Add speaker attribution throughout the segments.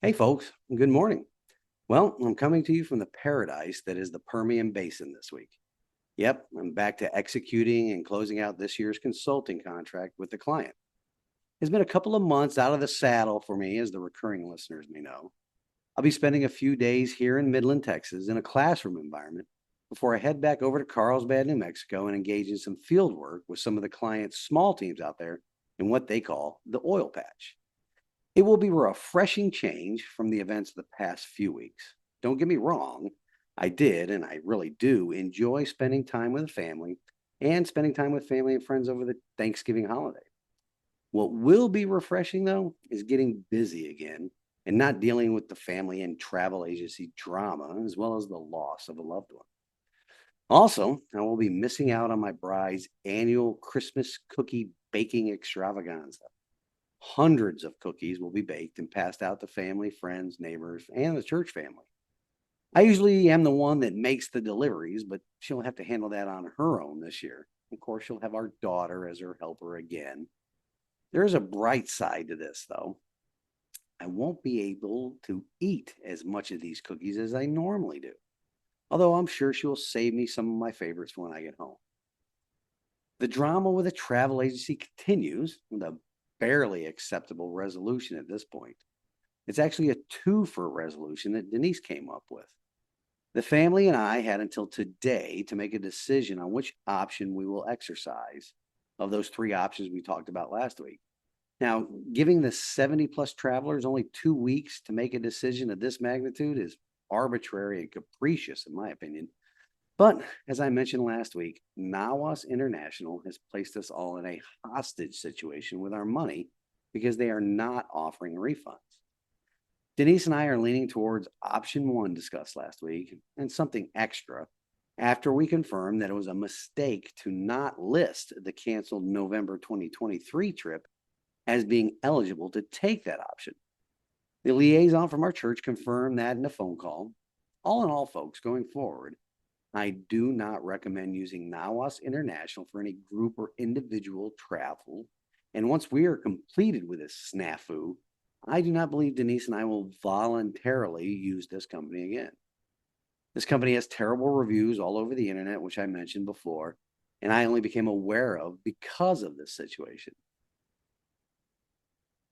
Speaker 1: Hey, folks, good morning. Well, I'm coming to you from the paradise that is the Permian Basin this week. Yep, I'm back to executing and closing out this year's consulting contract with the client. It's been a couple of months out of the saddle for me, as the recurring listeners may know. I'll be spending a few days here in Midland, Texas, in a classroom environment before I head back over to Carlsbad, New Mexico, and engage in some field work with some of the client's small teams out there in what they call the oil patch. It will be a refreshing change from the events of the past few weeks. Don't get me wrong, I did and I really do enjoy spending time with the family and spending time with family and friends over the Thanksgiving holiday. What will be refreshing though is getting busy again and not dealing with the family and travel agency drama as well as the loss of a loved one. Also, I will be missing out on my bride's annual Christmas cookie baking extravaganza. Hundreds of cookies will be baked and passed out to family, friends, neighbors, and the church family. I usually am the one that makes the deliveries, but she'll have to handle that on her own this year. Of course, she'll have our daughter as her helper again. There is a bright side to this, though. I won't be able to eat as much of these cookies as I normally do, although I'm sure she will save me some of my favorites when I get home. The drama with the travel agency continues with a barely acceptable resolution at this point. It's actually a two-for resolution that Denise came up with. The family and I had until today to make a decision on which option we will exercise of those three options we talked about last week. Now, giving the 70 plus travelers only 2 weeks to make a decision of this magnitude is arbitrary and capricious, in my opinion. But as I mentioned last week, Nawas International has placed us all in a hostage situation with our money because they are not offering refunds. Denise and I are leaning towards option one discussed last week and something extra after we confirmed that it was a mistake to not list the canceled November 2023 trip as being eligible to take that option. The liaison from our church confirmed that in a phone call. All in all, folks, going forward, I do not recommend using Nawas International for any group or individual travel. And once we are completed with this snafu, I do not believe Denise and I will voluntarily use this company again. This company has terrible reviews all over the internet, which I mentioned before, and I only became aware of because of this situation.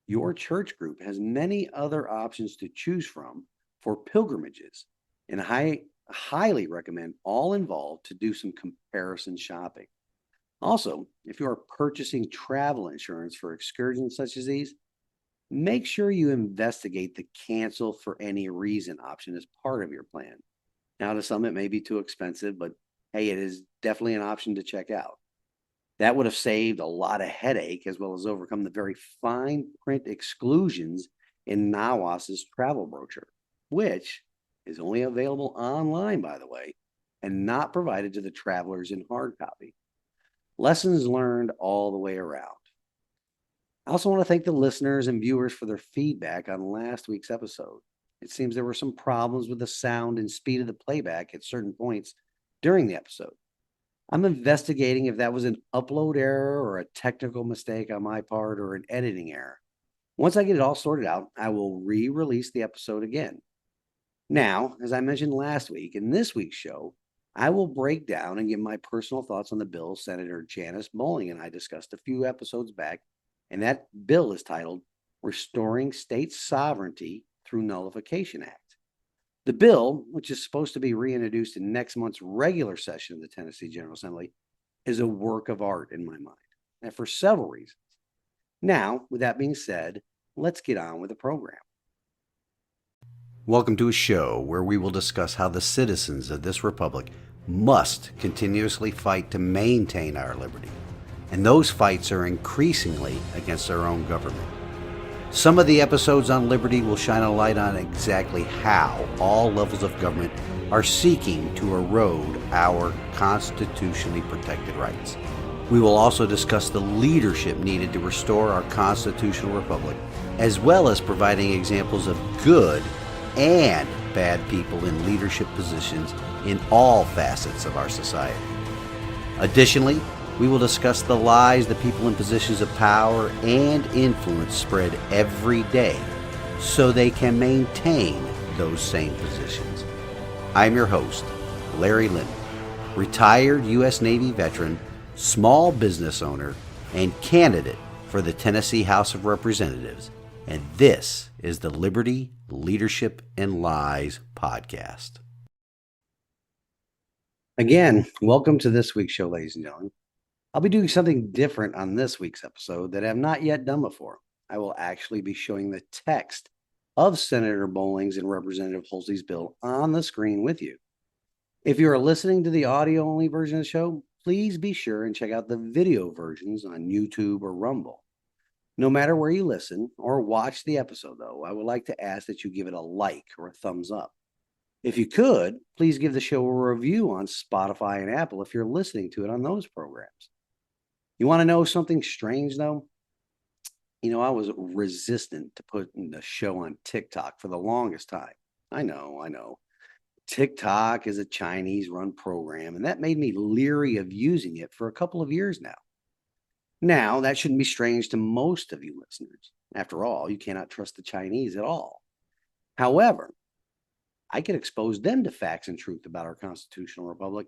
Speaker 1: Your church group has many other options to choose from for pilgrimages, and I highly recommend all involved to do some comparison shopping. Also, if you are purchasing travel insurance for excursions such as these, make sure you investigate the cancel for any reason option as part of your plan. Now, to some, it may be too expensive, but hey, it is definitely an option to check out. That would have saved a lot of headache as well as overcome the very fine print exclusions in Nawas's travel brochure, which is only available online, by the way, and not provided to the travelers in hard copy. Lessons learned all the way around. I also want to thank the listeners and viewers for their feedback on last week's episode. It seems there were some problems with the sound and speed of the playback at certain points during the episode. I'm investigating if that was an upload error or a technical mistake on my part or an editing error. Once I get it all sorted out, I will re-release the episode again. Now, as I mentioned last week, in this week's show, I will break down and give my personal thoughts on the bill Senator Janice Bowling and I discussed a few episodes back, and that bill is titled Restoring State Sovereignty Through Nullification Act. The bill, which is supposed to be reintroduced in next month's regular session of the Tennessee General Assembly, is a work of art in my mind, and for several reasons. Now, with that being said, let's get on with the program. Welcome to a show where we will discuss how the citizens of this republic must continuously fight to maintain our liberty, and those fights are increasingly against our own government. Some of the episodes on liberty will shine a light on exactly how all levels of government are seeking to erode our constitutionally protected rights. We will also discuss the leadership needed to restore our constitutional republic, as well as providing examples of good and bad people in leadership positions in all facets of our society. Additionally, we will discuss the lies the people in positions of power and influence spread every day so they can maintain those same positions. I'm your host, Larry Linden, retired U.S. Navy veteran, small business owner, and candidate for the Tennessee House of Representatives, and this is the Liberty, Leadership, and Lies podcast. Again, welcome to this week's show, ladies and gentlemen. I'll be doing something different on this week's episode that I have not yet done before. I will actually be showing the text of Senator Bowling's and Representative Hulsey's bill on the screen with you. If you are listening to the audio-only version of the show, please be sure and check out the video versions on YouTube or Rumble. No matter where you listen or watch the episode, though, I would like to ask that you give it a like or a thumbs up. If you could, please give the show a review on Spotify and Apple if you're listening to it on those programs. You want to know something strange, though? I was resistant to putting the show on TikTok for the longest time. I know. TikTok is a Chinese-run program, and that made me leery of using it for a couple of years now. Now, that shouldn't be strange to most of you listeners. After all, you cannot trust the Chinese at all. However, I could expose them to facts and truth about our constitutional republic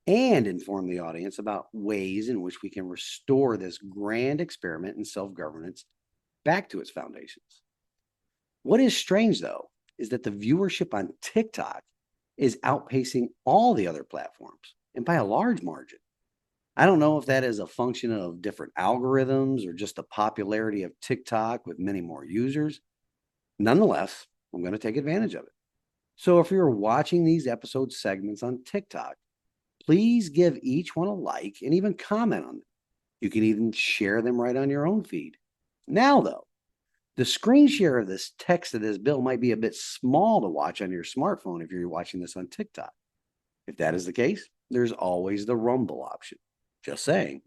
Speaker 1: and inform the audience about ways in which we can restore this grand experiment in self-governance back to its foundations. What is strange, though, is that the viewership on TikTok is outpacing all the other platforms, and by a large margin. I don't know if that is a function of different algorithms or just the popularity of TikTok with many more users. Nonetheless, I'm going to take advantage of it. So if you're watching these episode segments on TikTok, please give each one a like and even comment on them. You can even share them right on your own feed. Now, though, the screen share of this text of this bill might be a bit small to watch on your smartphone if you're watching this on TikTok. If that is the case, there's always the Rumble option. Just saying.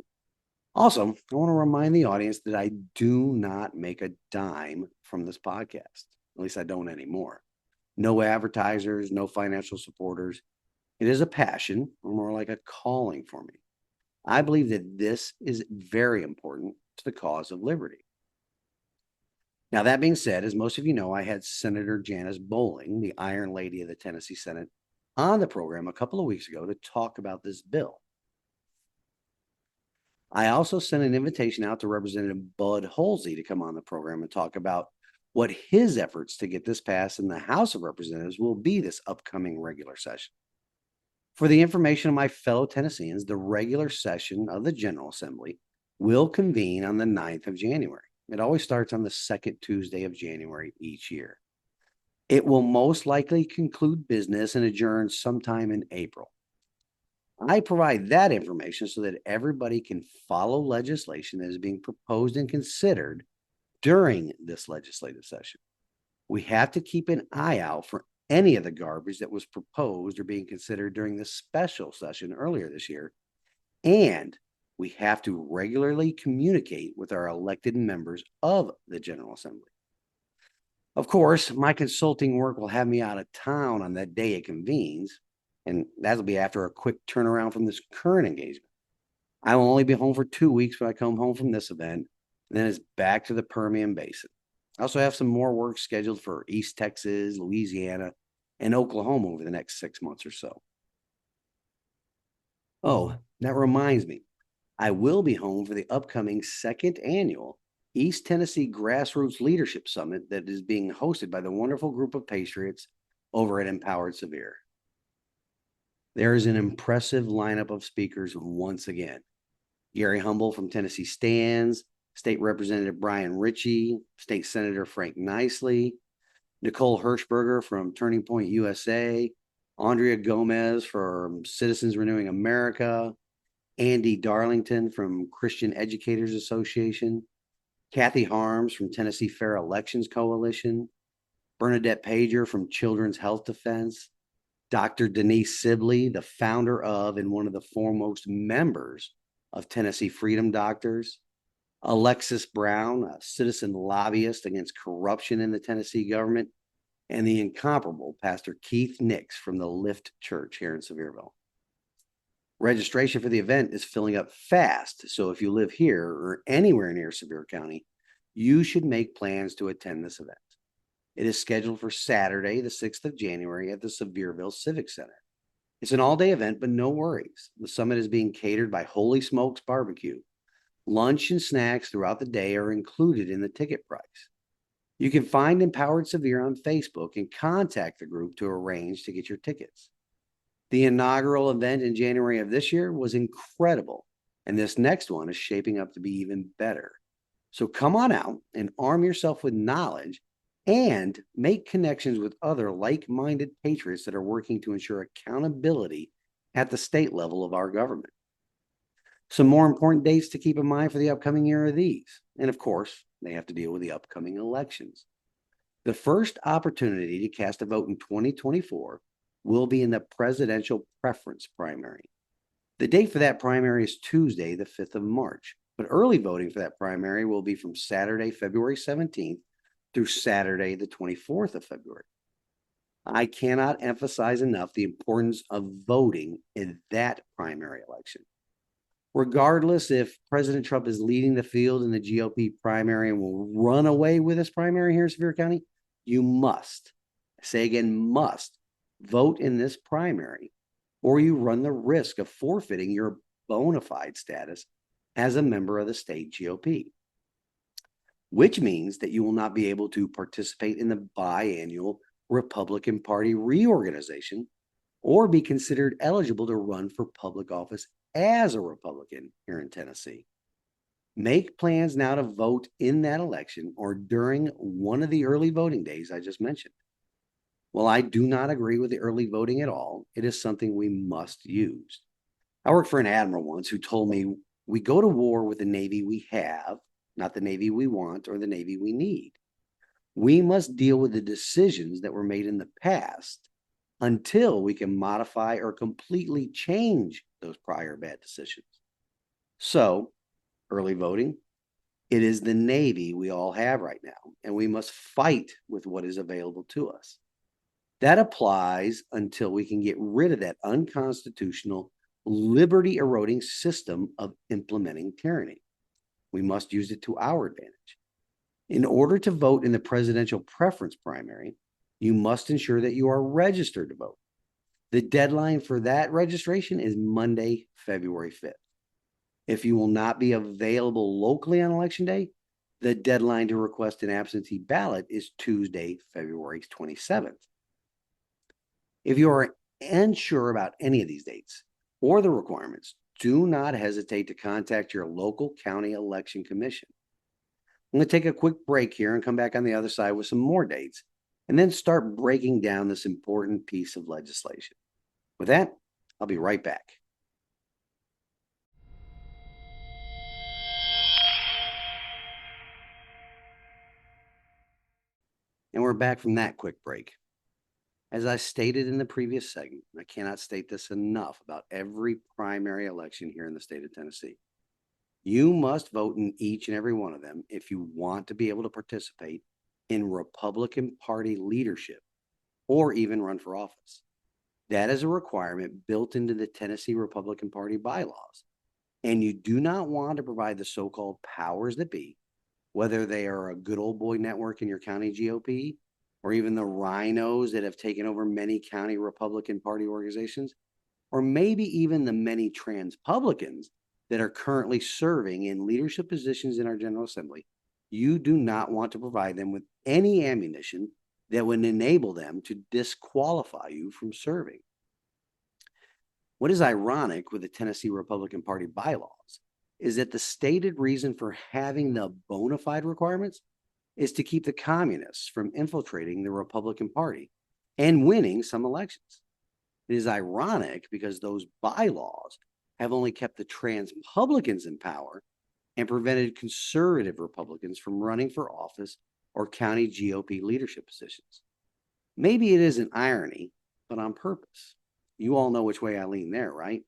Speaker 1: Also, I want to remind the audience that I do not make a dime from this podcast. At least I don't anymore. No advertisers, no financial supporters. It is a passion, or more like a calling for me. I believe that this is very important to the cause of liberty. Now, that being said, as most of you know, I had Senator Janice Bowling, the Iron Lady of the Tennessee Senate, on the program a couple of weeks ago to talk about this bill. I also sent an invitation out to Representative Bud Hulsey to come on the program and talk about what his efforts to get this passed in the House of Representatives will be this upcoming regular session. For the information of my fellow Tennesseans, the regular session of the General Assembly will convene on the 9th of January. It always starts on the second Tuesday of January each year. It will most likely conclude business and adjourn sometime in April. I provide that information so that everybody can follow legislation that is being proposed and considered during this legislative session. We have to keep an eye out for any of the garbage that was proposed or being considered during the special session earlier this year, and we have to regularly communicate with our elected members of the General Assembly. Of course, my consulting work will have me out of town on that day it convenes, and that'll be after a quick turnaround from this current engagement. I will only be home for 2 weeks when I come home from this event, and then it's back to the Permian Basin. I also have some more work scheduled for East Texas, Louisiana, and Oklahoma over the next 6 months or so. Oh, that reminds me. I will be home for the upcoming second annual East Tennessee Grassroots Leadership Summit that is being hosted by the wonderful group of Patriots over at Empowered Severe. There is an impressive lineup of speakers once again. Gary Humble from Tennessee Stands, State Representative Brian Ritchie, State Senator Frank Nicely, Nicole Hirschberger from Turning Point USA, Andrea Gomez from Citizens Renewing America, Andy Darlington from Christian Educators Association, Kathy Harms from Tennessee Fair Elections Coalition, Bernadette Pager from Children's Health Defense, Dr. Denise Sibley, the founder of and one of the foremost members of Tennessee Freedom Doctors, Alexis Brown, a citizen lobbyist against corruption in the Tennessee government, and the incomparable Pastor Keith Nix from the Lift Church here in Sevierville. Registration for the event is filling up fast, so if you live here or anywhere near Sevier County, you should make plans to attend this event. It is scheduled for Saturday, the 6th of January at the Sevierville Civic Center. It's an all-day event, but no worries. The summit is being catered by Holy Smokes Barbecue. Lunch and snacks throughout the day are included in the ticket price. You can find Empowered Severe on Facebook and contact the group to arrange to get your tickets. The inaugural event in January of this year was incredible, and this next one is shaping up to be even better. So come on out and arm yourself with knowledge and make connections with other like-minded patriots that are working to ensure accountability at the state level of our government. Some more important dates to keep in mind for the upcoming year are these. And of course, they have to deal with the upcoming elections. The first opportunity to cast a vote in 2024 will be in the presidential preference primary. The date for that primary is Tuesday, the 5th of March, but early voting for that primary will be from Saturday, February 17th through Saturday, the 24th of February. I cannot emphasize enough the importance of voting in that primary election. Regardless if President Trump is leading the field in the GOP primary and will run away with this primary here in Sevier County, you must, I say again, must vote in this primary, or you run the risk of forfeiting your bona fide status as a member of the state GOP, which means that you will not be able to participate in the biannual Republican Party reorganization or be considered eligible to run for public office as a Republican here in Tennessee. Make plans now to vote in that election or during one of the early voting days I just mentioned. While I do not agree with the early voting at all, it is something we must use. I worked for an admiral once who told me we go to war with the Navy we have, not the Navy we want or the Navy we need. We must deal with the decisions that were made in the past until we can modify or completely change those prior bad decisions. So, early voting, it is the Navy we all have right now, and we must fight with what is available to us. That applies until we can get rid of that unconstitutional, liberty-eroding system of implementing tyranny. We must use it to our advantage. In order to vote in the presidential preference primary, you must ensure that you are registered to vote. The deadline for that registration is Monday, February 5th. If you will not be available locally on election day, the deadline to request an absentee ballot is Tuesday, February 27th. If you are unsure about any of these dates or the requirements, do not hesitate to contact your local county election commission. I'm going to take a quick break here and come back on the other side with some more dates and then start breaking down this important piece of legislation. With that, I'll be right back. And we're back from that quick break. As I stated in the previous segment, I cannot state this enough about every primary election here in the state of Tennessee. You must vote in each and every one of them if you want to be able to participate in Republican Party leadership or even run for office. That is a requirement built into the Tennessee Republican Party bylaws. And you do not want to provide the so-called powers that be, whether they are a good old boy network in your county GOP or even the rhinos that have taken over many county Republican Party organizations, or maybe even the many trans-publicans that are currently serving in leadership positions in our General Assembly. You do not want to provide them with any ammunition that would enable them to disqualify you from serving. What is ironic with the Tennessee Republican Party bylaws is that the stated reason for having the bona fide requirements is to keep the communists from infiltrating the Republican Party and winning some elections. It is ironic because those bylaws have only kept the trans-publicans in power and prevented conservative Republicans from running for office or county GOP leadership positions. Maybe it is an irony, but on purpose. You all know which way I lean there, right?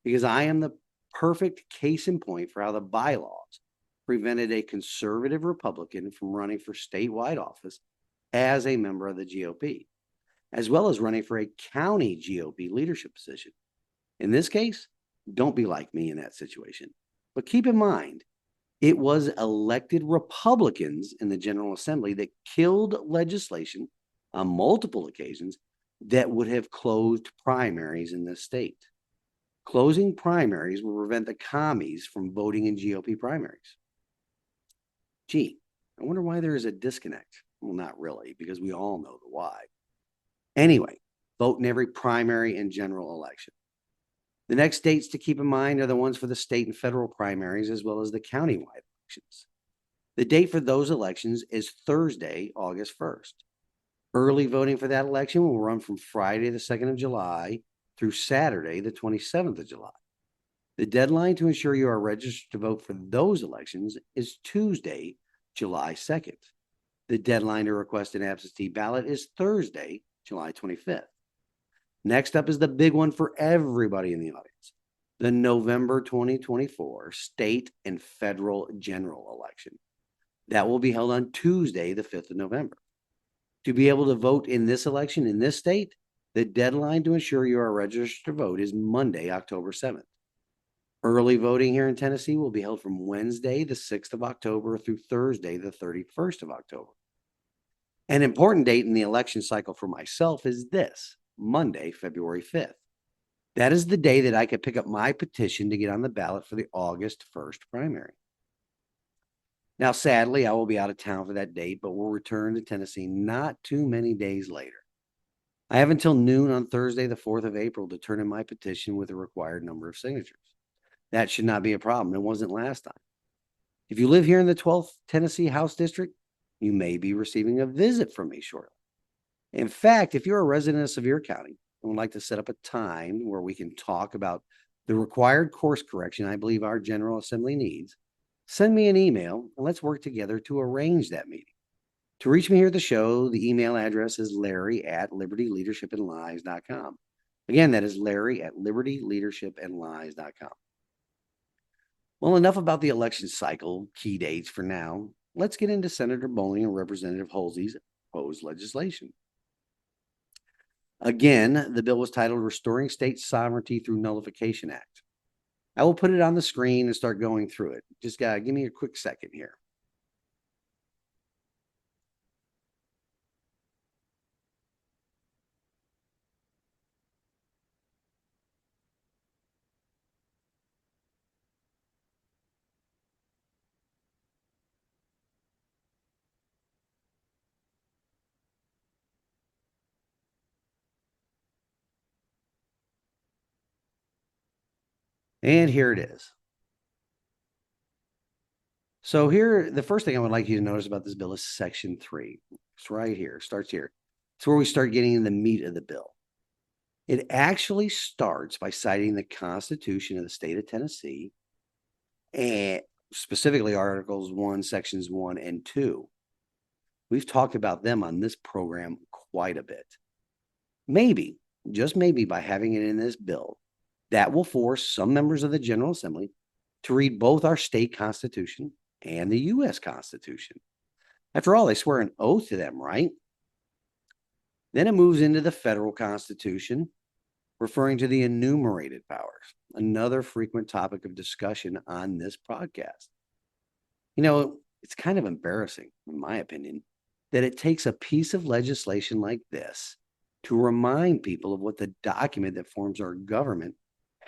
Speaker 1: Because I am the perfect case in point for how the bylaws prevented a conservative Republican from running for statewide office as a member of the GOP, as well as running for a county GOP leadership position. In this case, don't be like me in that situation. But keep in mind, It was elected Republicans in the General Assembly that killed legislation on multiple occasions that would have closed primaries in this state. Closing primaries will prevent the commies from voting in GOP primaries. Gee, I wonder why there is a disconnect. Well, not really, because we all know the why. Anyway, vote in every primary and general election. The next dates to keep in mind are the ones for the state and federal primaries, as well as the countywide elections. The date for those elections is Thursday, August 1st. Early voting for that election will run from Friday, the 2nd of July through Saturday, the 27th of July. The deadline to ensure you are registered to vote for those elections is Tuesday, July 2nd. The deadline to request an absentee ballot is Thursday, July 25th. Next up is the big one for everybody in the audience, the November 2024 state and federal general election. That will be held on Tuesday, the 5th of November. To be able to vote in this election in this state, the deadline to ensure you are registered to vote is Monday, October 7th. Early voting here in Tennessee will be held from Wednesday, the 6th of October through Thursday, the 31st of October. An important date in the election cycle for myself is this, Monday, February 5th. That is the day that I could pick up my petition to get on the ballot for the August 1st primary. Now, sadly, I will be out of town for that date, but will return to Tennessee not too many days later. I have until noon on Thursday, the 4th of April, to turn in my petition with the required number of signatures. That should not be a problem. It wasn't last time. If you live here in the 12th Tennessee House District, you may be receiving a visit from me shortly. In fact, if you're a resident of Sevier County and would like to set up a time where we can talk about the required course correction I believe our General Assembly needs, send me an email and let's work together to arrange that meeting. To reach me here at the show, the email address is larry@libertyleadershipandlies.com. Again, that is larry@libertyleadershipandlies.com. Well, enough about the election cycle key dates for now. Let's get into Senator Bowling and Representative Halsey's proposed legislation. Again, the bill was titled Restoring State Sovereignty Through Nullification Act. I will put it on the screen and start going through it. Just give me a quick second here. And here it is. So here, the first thing I would like you to notice about this bill is Section 3. It's right here, starts here. It's where we start getting in the meat of the bill. It actually starts by citing the Constitution of the state of Tennessee, and specifically Articles 1, Sections 1 and 2. We've talked about them on this program quite a bit. Maybe, just maybe, by having it in this bill, that will force some members of the General Assembly to read both our state constitution and the U.S. Constitution. After all, they swear an oath to them, right? Then it moves into the federal Constitution, referring to the enumerated powers, another frequent topic of discussion on this podcast. You know, it's kind of embarrassing, in my opinion, that it takes a piece of legislation like this to remind people of what the document that forms our government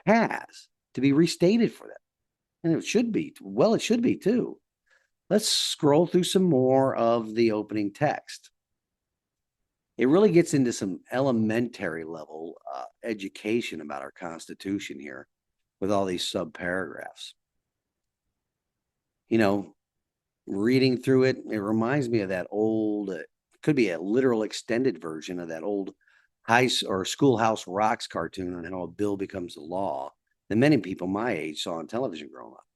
Speaker 1: has to be restated for them. And it should be. Well, it should be too. Let's scroll through some more of the opening text. It really gets into some elementary level education about our Constitution here with all these subparagraphs. You know, reading through it, it reminds me of that old, could be a literal extended version of that old Schoolhouse Rocks cartoon on how a bill becomes a law that many people my age saw on television growing up.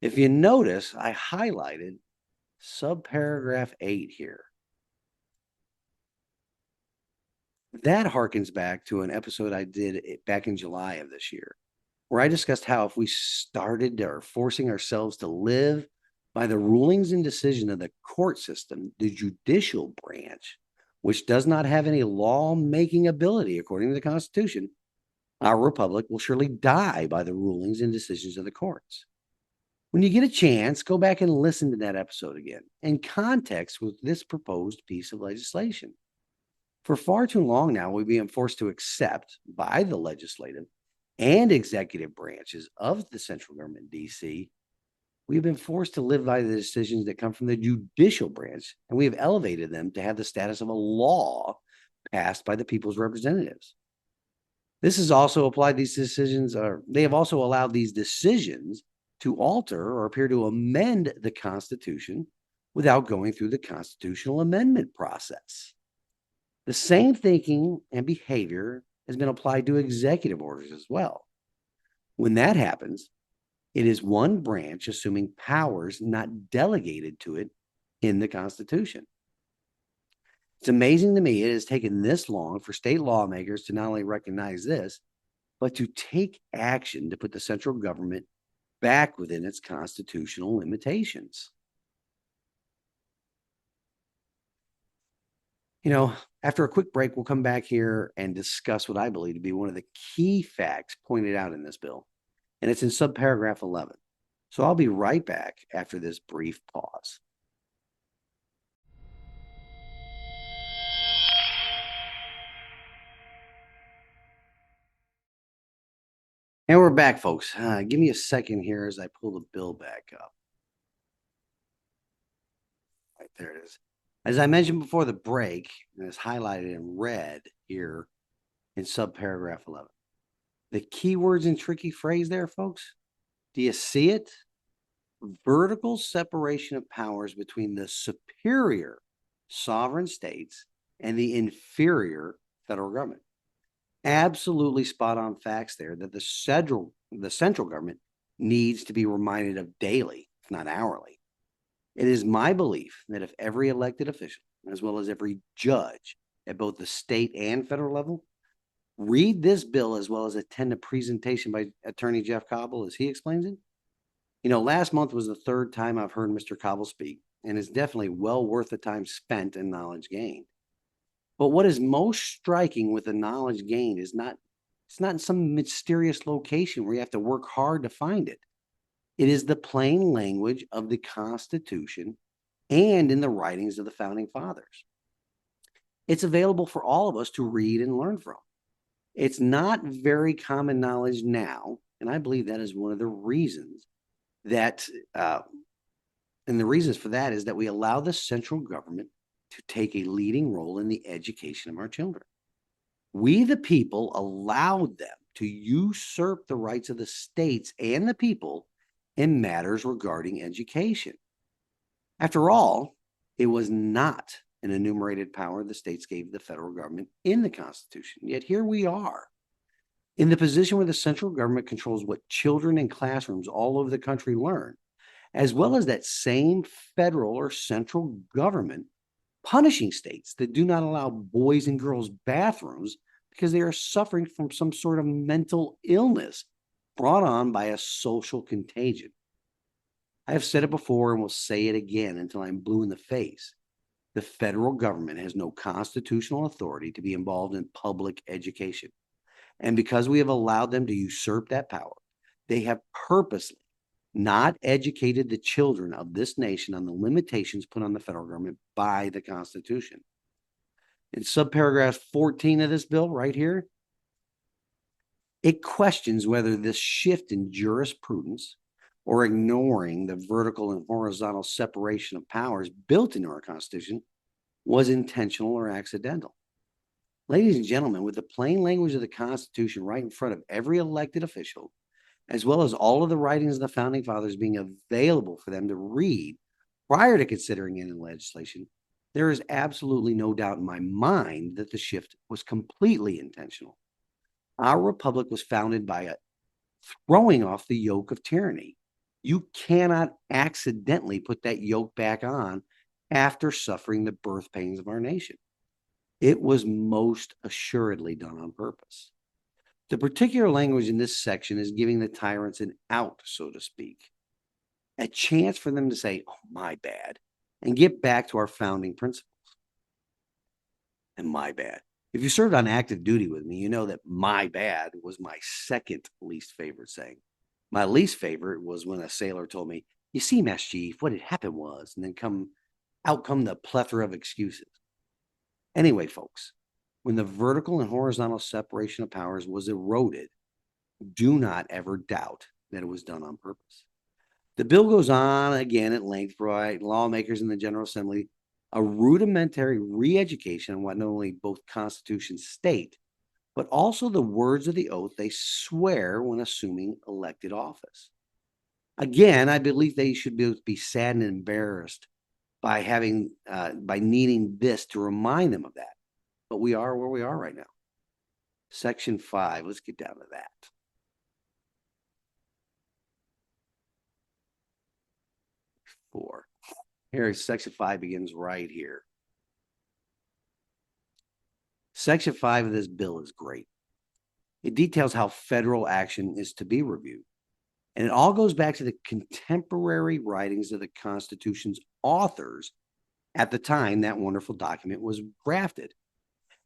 Speaker 1: If you notice, I highlighted subparagraph 8 here. That harkens back to an episode I did back in July of this year, where I discussed how if we started or forcing ourselves to live by the rulings and decision of the court system, the judicial branch, which does not have any law-making ability according to the Constitution, our republic will surely die by the rulings and decisions of the courts. When you get a chance, go back and listen to that episode again in context with this proposed piece of legislation. For far too long now, we've been forced to accept by the legislative and executive branches of the central government in DC. We've been forced to live by the decisions that come from the judicial branch, and we have elevated them to have the status of a law passed by the people's representatives. This has also applied these decisions, or they have also allowed these decisions to alter or appear to amend the Constitution without going through the constitutional amendment process. The same thinking and behavior has been applied to executive orders as well. When that happens, it is one branch assuming powers not delegated to it in the Constitution. It's amazing to me it has taken this long for state lawmakers to not only recognize this, but to take action to put the central government back within its constitutional limitations. After a quick break, we'll come back here and discuss what I believe to be one of the key facts pointed out in this bill, and it's in subparagraph 11. So I'll be right back after this brief pause. And we're back, folks. Give me a second here as I pull the bill back up. Right there it is. As I mentioned before the break, and it's highlighted in red here in subparagraph 11. The keywords and tricky phrase there, folks, do you see it? Vertical separation of powers between the superior sovereign states and the inferior federal government. Absolutely spot on facts there that the central government needs to be reminded of daily, if not hourly. It is my belief that if every elected official, as well as every judge at both the state and federal level, read this bill as well as attend a presentation by Attorney Jeff Cobble as he explains it. Last month was the third time I've heard Mr. Cobble speak, and it's definitely well worth the time spent and knowledge gained. But what is most striking with the knowledge gained is it's not in some mysterious location where you have to work hard to find it. It is the plain language of the Constitution and in the writings of the founding fathers. It's available for all of us to read and learn from. It's not very common knowledge now, and I believe that is one of the reasons that, and the reasons for that is that we allow the central government to take a leading role in the education of our children. We, the people, allowed them to usurp the rights of the states and the people in matters regarding education. After all, it was not an enumerated power the states gave the federal government in the Constitution. Yet here we are in the position where the central government controls what children in classrooms all over the country learn, as well as that same federal or central government punishing states that do not allow boys and girls bathrooms because they are suffering from some sort of mental illness brought on by a social contagion. I have said it before and will say it again until I'm blue in the face. The federal government has no constitutional authority to be involved in public education. And because we have allowed them to usurp that power, they have purposely not educated the children of this nation on the limitations put on the federal government by the Constitution. In subparagraph 14 of this bill right here, it questions whether this shift in jurisprudence or ignoring the vertical and horizontal separation of powers built into our Constitution was intentional or accidental. Ladies and gentlemen, with the plain language of the Constitution right in front of every elected official, as well as all of the writings of the founding fathers being available for them to read prior to considering any legislation, there is absolutely no doubt in my mind that the shift was completely intentional. Our republic was founded by a throwing off the yoke of tyranny. You cannot accidentally put that yoke back on after suffering the birth pains of our nation. It was most assuredly done on purpose. The particular language in this section is giving the tyrants an out, so to speak, a chance for them to say, oh, my bad, and get back to our founding principles. And my bad. If you served on active duty with me, you know that my bad was my second least favorite saying. My least favorite was when a sailor told me, "You see, Master Chief, what had happened was," and then come the plethora of excuses. Anyway, folks, when the vertical and horizontal separation of powers was eroded, do not ever doubt that it was done on purpose. The bill goes on again at length to provide lawmakers in the General Assembly a rudimentary re education on what not only both constitutions state, but also the words of the oath they swear when assuming elected office. Again, I believe they should be sad and embarrassed by needing this to remind them of that. But we are where we are right now. Section 5, let's get down to that. 4. Here, Section 5 begins right here. Section 5 of this bill is great. It details how federal action is to be reviewed. And it all goes back to the contemporary writings of the Constitution's authors at the time that wonderful document was drafted.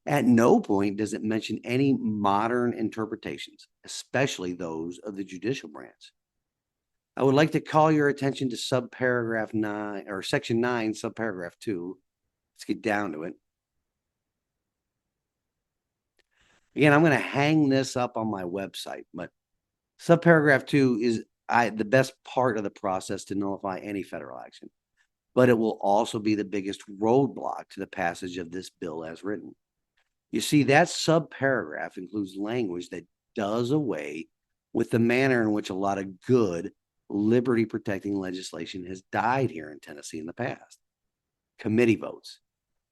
Speaker 1: At no point does it mention any modern interpretations, especially those of the judicial branch. I would like to call your attention to subparagraph 9 or section 9, subparagraph 2. Let's get down to it. Again, I'm going to hang this up on my website, but subparagraph 2 is the best part of the process to nullify any federal action, but it will also be the biggest roadblock to the passage of this bill as written. You see, that subparagraph includes language that does away with the manner in which a lot of good liberty protecting legislation has died here in Tennessee in the past. Committee votes,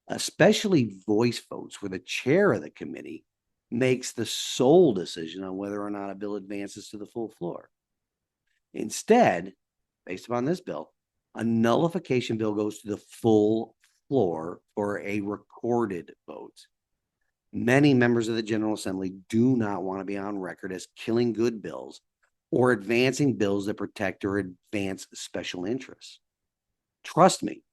Speaker 1: especially voice votes, where the chair of the committee makes the sole decision on whether or not a bill advances to the full floor. Instead, based upon this bill, a nullification bill goes to the full floor for a recorded vote. Many members of the General Assembly do not want to be on record as killing good bills or advancing bills that protect or advance special interests. Trust me,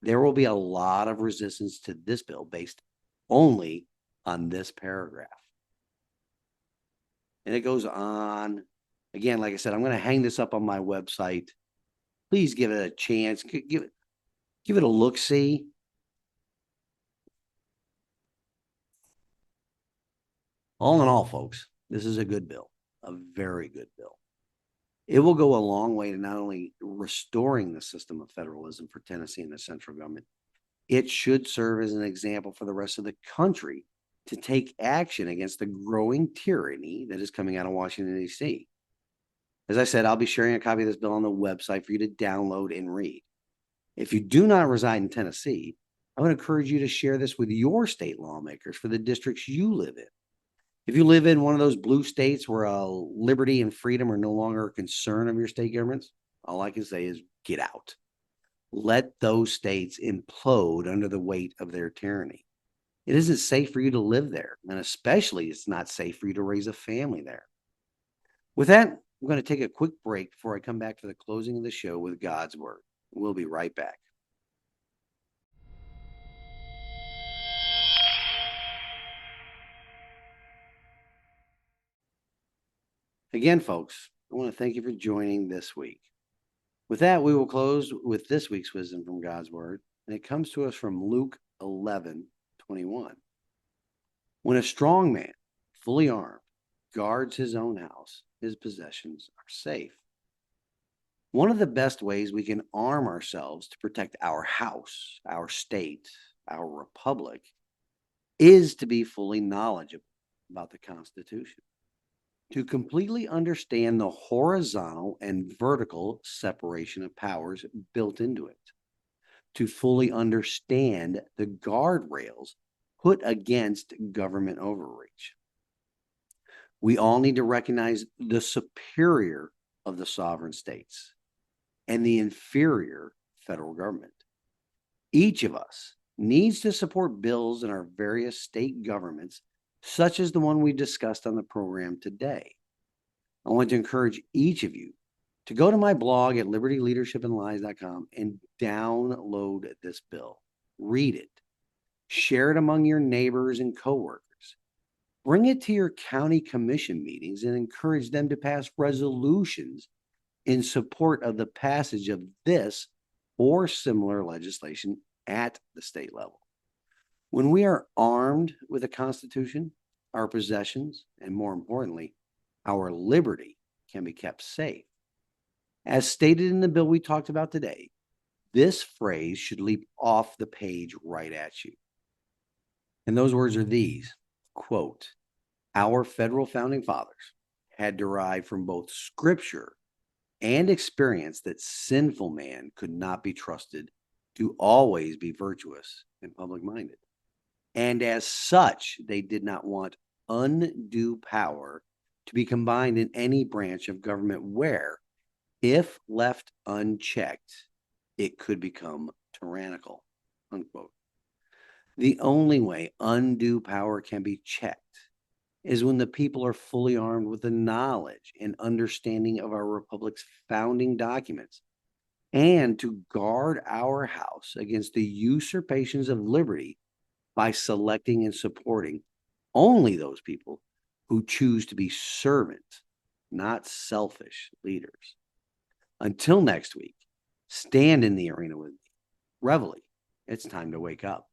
Speaker 1: there will be a lot of resistance to this bill based only on this paragraph. And it goes on. Again, like I said, I'm going to hang this up on my website. Please give it a chance. Give it a look-see. All in all, folks, this is a good bill, a very good bill. It will go a long way to not only restoring the system of federalism for Tennessee and the central government, it should serve as an example for the rest of the country to take action against the growing tyranny that is coming out of Washington, D.C. As I said, I'll be sharing a copy of this bill on the website for you to download and read. If you do not reside in Tennessee, I would encourage you to share this with your state lawmakers for the districts you live in. If you live in one of those blue states where liberty and freedom are no longer a concern of your state governments, all I can say is get out. Let those states implode under the weight of their tyranny. It isn't safe for you to live there, and especially it's not safe for you to raise a family there. With that, I'm going to take a quick break before I come back for the closing of the show with God's Word. We'll be right back. Again, folks, I want to thank you for joining this week. With that, we will close with this week's wisdom from God's Word, and it comes to us from Luke 11:21. When a strong man, fully armed, guards his own house, his possessions are safe. One of the best ways we can arm ourselves to protect our house, our state, our republic, is to be fully knowledgeable about the Constitution. To completely understand the horizontal and vertical separation of powers built into it. To fully understand the guardrails put against government overreach. We all need to recognize the superior of the sovereign states and the inferior federal government. Each of us needs to support bills in our various state governments, such as the one we discussed on the program today. I want to encourage each of you to go to my blog at libertyleadershipandlies.com and download this bill. Read it. Share it among your neighbors and coworkers. Bring it to your county commission meetings and encourage them to pass resolutions in support of the passage of this or similar legislation at the state level. When we are armed with a constitution, our possessions, and more importantly, our liberty can be kept safe. As stated in the bill we talked about today, this phrase should leap off the page right at you. And those words are these, quote, our federal founding fathers had derived from both scripture and experience that sinful man could not be trusted to always be virtuous and public-minded. And as such, they did not want undue power to be combined in any branch of government where, if left unchecked, it could become tyrannical, unquote. The only way undue power can be checked is when the people are fully armed with the knowledge and understanding of our republic's founding documents, and to guard our house against the usurpations of liberty by selecting and supporting only those people who choose to be servant, not selfish leaders. Until next week, stand in the arena with me. Reveille, it's time to wake up.